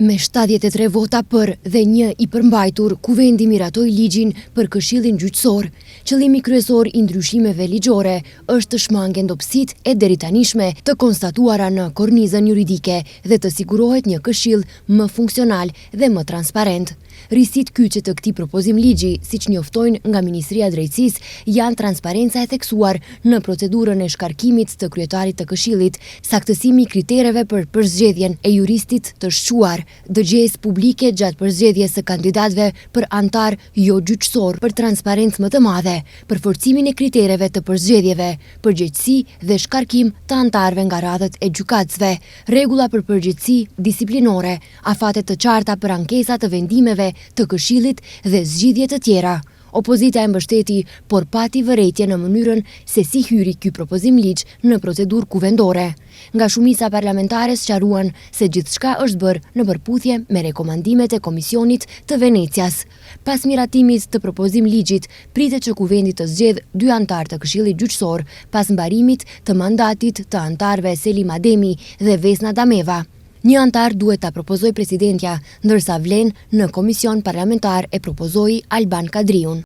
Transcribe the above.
Me 73 vota për dhe 1 i përmbajtur, Kuvendi miratoi ligjin për Këshillin Gjyqësor. Qëllimi kryesor i ndryshimeve ligjore është të shmangen dobësitë e deritanishme të konstatuara në kornizën juridike dhe të sigurohet një këshill më funksional dhe më transparent. Risit kyçe të këtij propozim ligji, siç njoftojnë nga Ministria e Drejtësisë, janë transparenca e theksuar në procedurën e shkarkimit të kryetarit të Këshillit, saktësimi i kritereve për përzgjedhjen e juristit të shquar, dëgjesë publike gjatë përzgjedhjes së kandidatëve për antar jo gjyqësor, për transparencë më të madhe, për forcimin e kritereve të përzgjedhjeve, përgjegjësi dhe shkarkim të antarëve nga radhët e gjykatësve, rregulla për përgjegjësi disiplinore, afate të qarta për ankesa të vendimeve të Këshillit dhe zgjidhje të tjera. Opozita e mbështeti, por pati vërejtje në mënyrën se si hyri ky propozim ligj në procedurë kuvendore. Nga shumica parlamentare sqaruan se gjithçka është bërë në përputhje me rekomandimet e Komisionit të Venecias. Pas miratimit të propozim ligjit, pritet që Kuvendi të zgjedhë 2 antar të Këshillit Gjyqësor pas mbarimit të mandatit të antarëve Selim Ademi dhe Vesna Dameva. Një antar duhet ta propozojë presidentja, ndërsa vlen në komision parlamentar e propozoi Alban Kadriun.